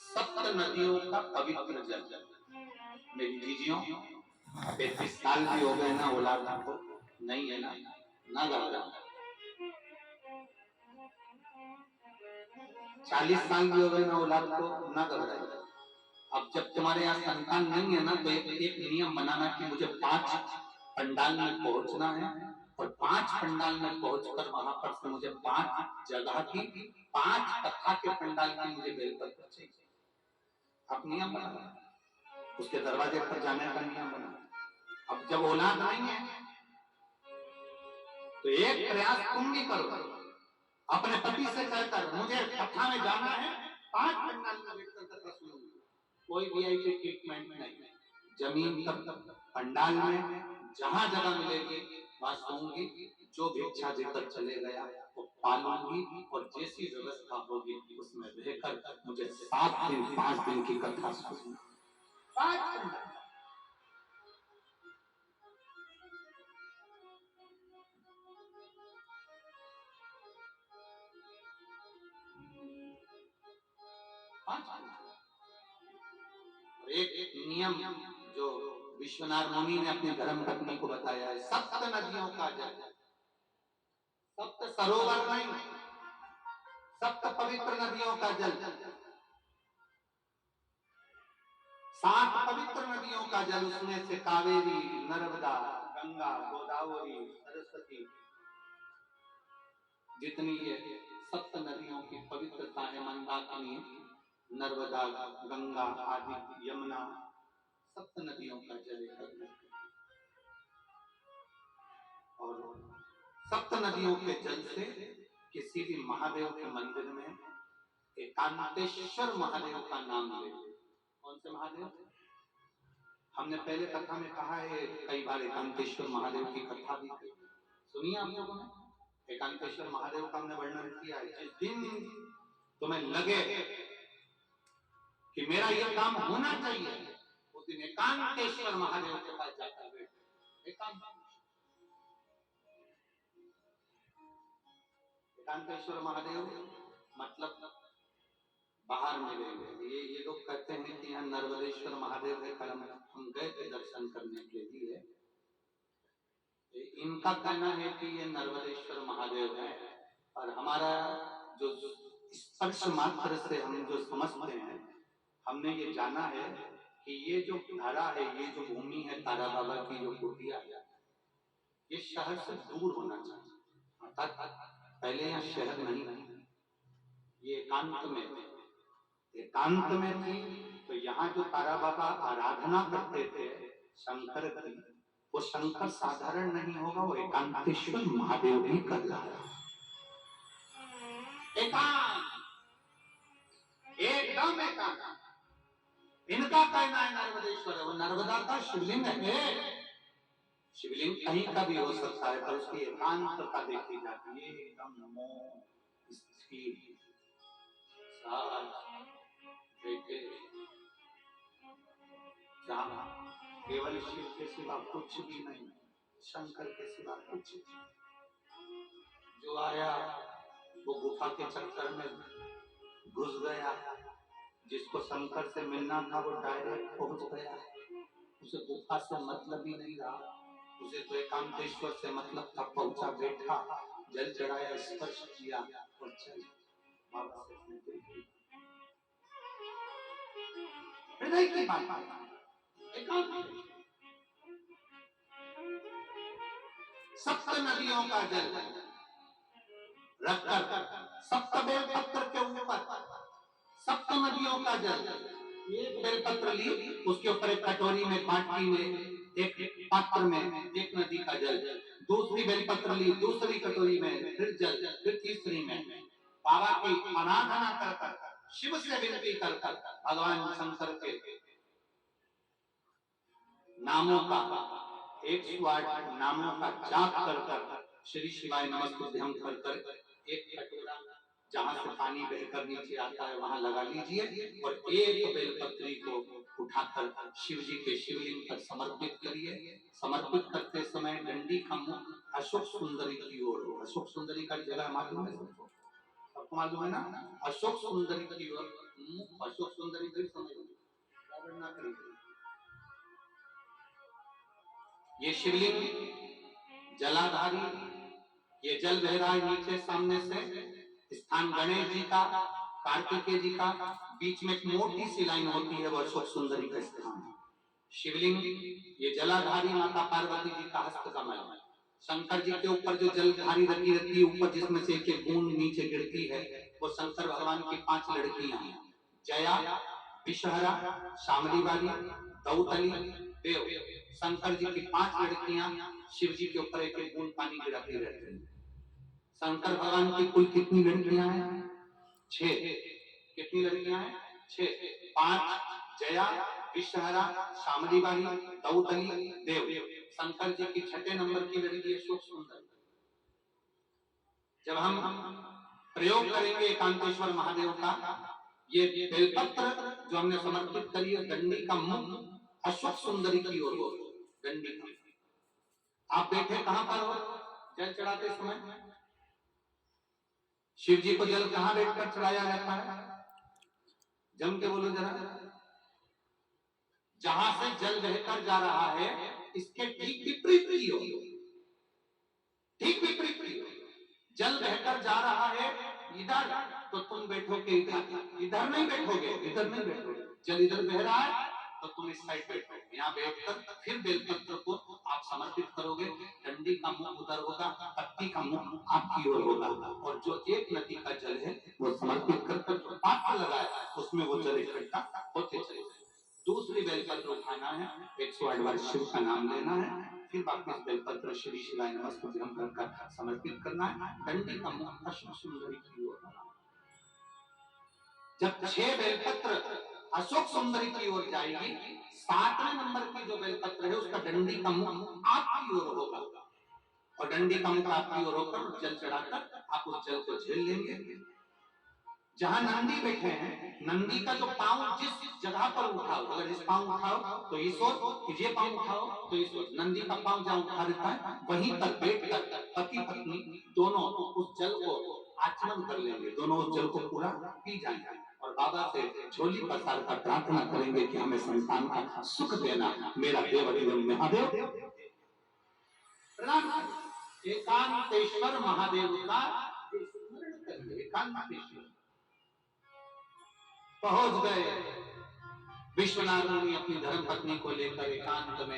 सप्त नदियों का पवित्र जल। मेरी दीजियों 35 साल भी हो गए ना औलाद को, नहीं है ना घबरा। 40 साल भी हो गए ना औलाद को, ना घबराइए। अब जब तुम्हारे यहाँ संतान नहीं है ना, तो एक नियम बनाना कि मुझे 5 पंडाल में पहुंचना है और 5 पंडाल में पहुंचकर वहां पर से मुझे 5 जगह की 5 कथा के पंडाल की मुझे बेलपत्र चाहिए। आप नियम बना, उसके दरवाजे पर जाने का नियम बना। अब जब औलाद नहीं है तो एक प्रयास तुम भी करो, अपने पति से कहकर मुझे कथा में जाना है, 5 पंडाल में बैठकर कथा सुनूंगी। कोई वीआईपी ट्रीटमेंट नहीं, जमीन तक पंडाल में जहां जगह मिलेगी वहां सोऊंगी, जो भी इच्छा देकर चले गया वो पालूंगी और जैसी व्यवस्था होगी उसमें रहकर मुझे 7 दिन 5 दिन की कथा सुनूंगी। 5 पंडाल। एक नियम जो विश्वनाथ मुनि ने अपनी धर्म पत्नी को बताया है, सप्त नदियों का जल, सप्त सरोवर नहीं, सप्त पवित्र नदियों का जल, 7 पवित्र नदियों का जल, उसमें से कावेरी, नर्मदा, गंगा, गोदावरी, सरस्वती, जितनी ये सप्त नदियों की पवित्रता है, मंदाकिनी, नर्मदा, गंगा आदि, यमुना, सप्त नदियों का जल है। और सप्त नदियों के जल से किसी भी महादेव के मंदिर में एकांतेश्वर महादेव का नाम ले। कौन से महादेव? हमने पहले कथा में कहा है, कई बार एकांतेश्वर महादेव की कथा भी सुनी आप लोगों ने। एकांतेश्वर महादेव का हमने वर्णन किया है। जिस दिन तुम्हें लगे कि मेरा यह काम होना चाहिए, उस दिन एकांतेश्वर महादेव के पास जाकर बैठे। एकांतेश्वर महादेव मतलब बाहर मिलेंगे। ये लोग कहते हैं कि यहाँ नर्मदेश्वर महादेव है, कल हम गए थे दर्शन करने के लिए। इनका कहना है कि ये नर्मदेश्वर महादेव है, और हमारा जो स्पर्श मात्र से हम जो समझते हैं, हमने ये जाना है कि ये जो धारा है, ये जो भूमि है तारा बाबा की जो कुटिया है, ये शहर से दूर होना चाहिए। अर्थात पहले यहाँ शहर नहीं है, ये एकांत में थी। तो यहाँ जो तारा बाबा आराधना करते थे शंकर की, वो शंकर साधारण नहीं होगा, वो एकांतेश्वर महादेव भी कर रहा है। एकांत, एकदम एकांत। इनका कहना है नर्मदेश्वर है, वो नर्मदा का शिवलिंग है। शिवलिंग कहीं का भी हो सकता है, पर उसकी एकांतता देखी जाती है, एकदम मौन स्थिर। जहाँ केवल शिव के सिवा कुछ भी नहीं, शंकर के सिवा कुछ नहीं। जो आया वो गुफा के चक्कर में घुस गया, जिसको शंकर से मिलना था वो डायरेक्ट पहुंच गया। उसे गुफा से मतलब ही नहीं रहा, उसे तो एकांतेश्वर से मतलब था। पहुंचा, बैठा, जल चढ़ाया, स्पर्श किया और चल बाबा से हृदय की बात। सप्त नदियों का जल रखकर सप्त बेलपत्र के ऊपर, सप्त नदियों का जल, एक बेलपत्र ली, उसके ऊपर एक कटोरी में, बाटी में, एक पात्र में एक नदी का जल, दूसरी बेलपत्र ली, दूसरी कटोरी में फिर जल, फिर तीसरी में बाबा की आराधना कर, शिव से विनती कर, भगवान शंकर के नामों का 108 नामों का जाप कर श्री शिवाय नमस्तुभ्यं कर एक कटोरा जहां से पानी बहकर नीचे आता है वहां लगा लीजिए और एक बेलपत्री को उठाकर शिव जी के शिवलिंग पर समर्पित करिए। समर्पित करते समय डंडी का मुख अशोक सुंदरी की ओर हो। अशोक सुंदरी का जगह मालूम है सबको? सबको मालूम है ना? अशोक सुंदरी की ओर मुख अशोक सुंदरी भी समझ ना करेंगे। ये शिवलिंग जलाधारी, ये जल बह रहा है नीचे सामने से, स्थान गणेश जी का, कार्तिकेय जी का, बीच में एक मोटी सी लाइन होती है, वो अशोक सुंदरी का स्थान। शिवलिंग ये जलाधारी माता पार्वती जी का हस्तकमल, शंकर जी के ऊपर जो जलधारी रखी रहती है ऊपर, जिसमें से एक एक बूंद नीचे गिरती है, वो शंकर भगवान की 5 लड़कियां हैं, जया, विषहरा, शामली वाली, दौतली, देव। शंकर जी की 5 लड़कियां शिव जी के ऊपर एक एक बूंद पानी गिराती रहती हैं। शंकर भगवान की कुल कितनी लड़कियां हैं? 6। कितनी लड़कियां हैं? 6। 5 जया, विषहरा, शामली वाली, दौतली, देव। शंकर जी की 6 नंबर की लड़की अशोक सुंदर। जब हम प्रयोग करेंगे एकांतेश्वर महादेव का, ये बेलपत्र जो हमने समर्पित करी है, दंडी का मुख अशोक सुंदरी की ओर हो। दंडी का आप बैठे कहां पर हो? जल चढ़ाते समय शिव जी को जल कहां बैठकर चढ़ाया जाता है? जम के बोलो जरा। जहां से जल बहकर जा रहा है इसके ठीक विपरीत की ओर, ठीक विपरीत की ओर। जल बहकर जा रहा है इधर, तो तुम बैठोगे इधर, इधर नहीं बैठोगे, इधर नहीं बैठोगे। जल इधर बह रहा है तो तुम इस साइड बैठोगे। यहाँ बैठकर फिर बेलपत्र को आप समर्पित करोगे। डंडी का मुख उधर होगा, पत्ती का मुख आपकी ओर होगा, और जो एक नदी का जल है वो समर्पित कर जो पात्र लगा है उसमें वो जल इकट्ठा होते चले जाए। दूसरी बेलपत्र उठाना है, 108 बार शिव का नाम लेना है, फिर वापस बेलपत्र श्री शिवाय नमस्तुभ्यं कर समर्पित करना है। डंडी का मुख अशोक सुंदरी की ओर होना। जब 6 बेलपत्र अशोक सुंदरी की ओर जाएगी, 7वें नंबर की जो बेलपत्र है उसका डंडी का मुख आपकी ओर होगा, और डंडी का मुख आपकी ओर होकर जल चढ़ाकर आप उस जल को झेल लेंगे। जहां नंदी बैठे हैं, नंदी का जो पांव जिस जगह पर उठाओ, अगर इस पांव उठाओ तो इस ओर, ये पांव उठाओ तो इस ओर, नंदी का पांव जहां उठा रहता है वहीं पर बैठकर पति पत्नी दोनों उस जल को आचमन कर लेंगे, दोनों उस जल को पूरा पी जाएंगे, और बाबा से झोली पसार कर प्रार्थना करेंगे कि हमें संतान का सुख देना, मेरा देव महादेव प्रणाम। एकांतेश्वर महादेव का स्मरण करिए। एकांतेश्वर पहुंच गए विश्वनाथ मुनि अपनी धर्म पत्नी को लेकर एकांत में।